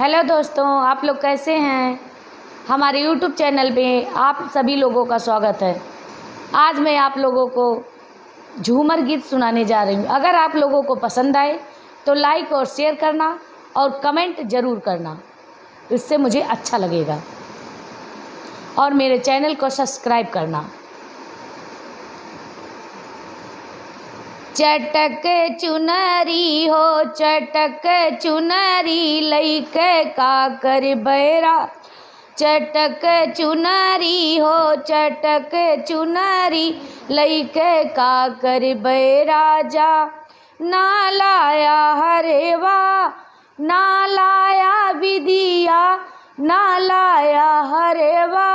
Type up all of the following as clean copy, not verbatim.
Hello दोस्तों, आप लोग कैसे हैं। हमारे यूट्यूब चैनल पे आप सभी लोगों का स्वागत है। आज मैं आप लोगों को झूमर गीत सुनाने जा रही हूँ। अगर आप लोगों को पसंद आए तो लाइक और शेयर करना और कमेंट ज़रूर करना, इससे मुझे अच्छा लगेगा। और मेरे चैनल को सब्सक्राइब करना। चटक चुनरी हो चटक चुनरी लइके का कर बैरा। चटक चुनरी हो चटक चुनरी लइके का कर बैरा। जा ना लाया हरेवा ना लाया विदिया, ना लाया हरेवा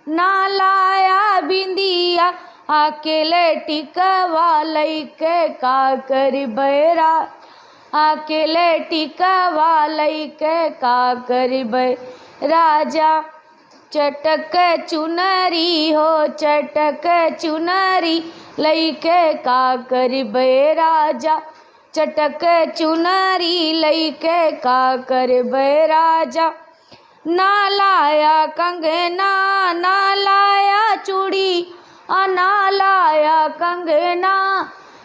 ना लाया बिंदिया। अकेले टिकवा लइके का कर बैरा। अकेले टिकवा लइके का कर बैरा। जा चटक चुनरी हो चटक चुनरी लइके का कर बैरा। जा चटक चुनरी लइके का कर बैरा। जा ना लाया कंगना ना लाया चूड़ी, ना लाया कंगना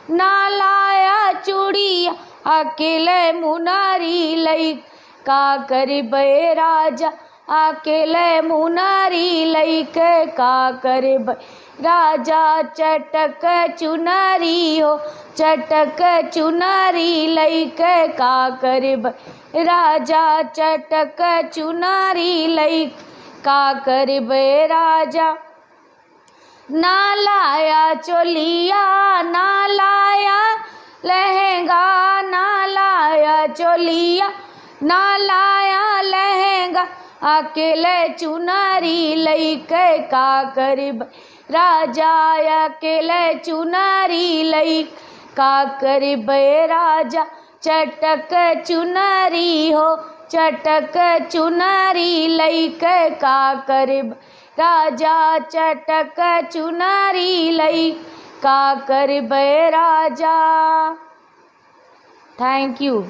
ना लाया चूड़ी। अकेले मुनारी लई का कर बैरा। जा अकेले मुनारी लइके का कर बैरा। जा चटक चुनरी हो चटक चुनरी लइके का कर बैरा। जा चटक चुनरी लइके का कर बैरा। जा ना लाया चोलिया ना लाया लहंगा, ना लाया चोलिया ना लाया लहंगा। अकेले चुनरी लइके का कर बैरा। जा अकेले चुनरी लइके का कर बैरा। जा चटक चुनरी हो चटक चुनरी लइके का कर बैरा। जा चटक चुनरी लइके का कर बैरा। जा थैंक यू।